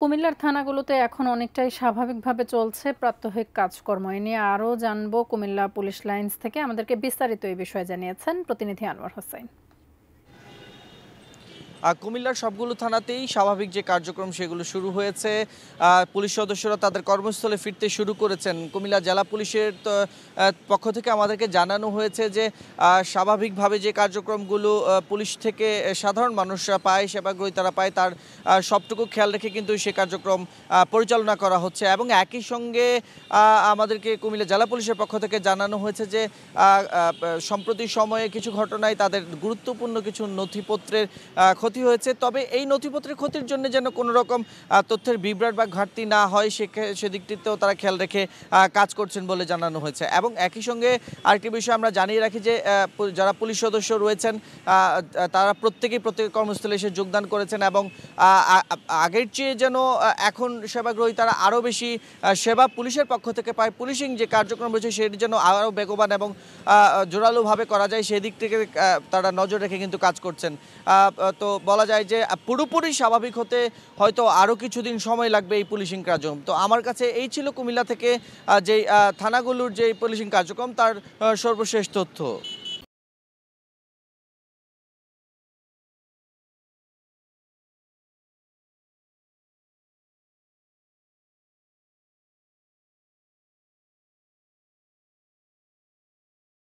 কুমিল্লার থানাগুলোতে এখন অনেকটাই স্বাভাবিকভাবে চলছে প্রাত্যহিক কাজকর্ম। এ নিয়ে আরও জানবো কুমিল্লা পুলিশ লাইনস থেকে। আমাদেরকে বিস্তারিত এই বিষয়ে জানিয়েছেন প্রতিনিধি আনোয়ার হোসেন। কুমিল্লার সবগুলো থানাতেই স্বাভাবিক যে কার্যক্রম সেগুলো শুরু হয়েছে। পুলিশ সদস্যরা তাদের কর্মস্থলে ফিরতে শুরু করেছেন। কুমিল্লা জেলা পুলিশের পক্ষ থেকে আমাদেরকে জানানো হয়েছে যে স্বাভাবিকভাবে যে কার্যক্রমগুলো পুলিশ থেকে সাধারণ মানুষরা পায়, সেবাগ্রহীতারা পায়, তার সবটুকু খেয়াল রেখে কিন্তু সে কার্যক্রম পরিচালনা করা হচ্ছে। এবং একই সঙ্গে আমাদেরকে কুমিল্লা জেলা পুলিশের পক্ষ থেকে জানানো হয়েছে যে সম্প্রতি সময়ে কিছু ঘটনায় তাদের গুরুত্বপূর্ণ কিছু নথিপত্রের ক্ষতি হয়েছে। তবে এই নথিপত্রের ক্ষতির জন্য যেন কোনো রকম তথ্যের বিভ্রাট বা ঘাটতি না হয় সেদিকটিতেও তারা খেয়াল রেখে কাজ করছেন বলে জানানো হয়েছে। এবং একই সঙ্গে আরেকটি বিষয় আমরা জানিয়ে রাখি যে যারা পুলিশ সদস্য রয়েছেন তারা প্রত্যেকেই প্রত্যেক কর্মস্থলে এসে যোগদান করেছেন এবং আগের চেয়ে যেন এখন সেবাগ্রহীতারা আরও বেশি সেবা পুলিশের পক্ষ থেকে পায়। পুলিশিং যে কার্যক্রম রয়েছে সেটি যেন আরও বেগবান এবং জোরালোভাবে করা যায় সেদিক থেকে তারা নজর রেখে কিন্তু কাজ করছেন। তো বলা যায় যে পুরোপুরি স্বাভাবিক হতে হয়তো আরও কিছুদিন সময় লাগবে এই পুলিশিং কার্যক্রম। তো আমার কাছে এই ছিল কুমিল্লা থেকে যেই থানাগুলোর যে পুলিশিং কার্যক্রম তার সর্বশেষ তথ্য।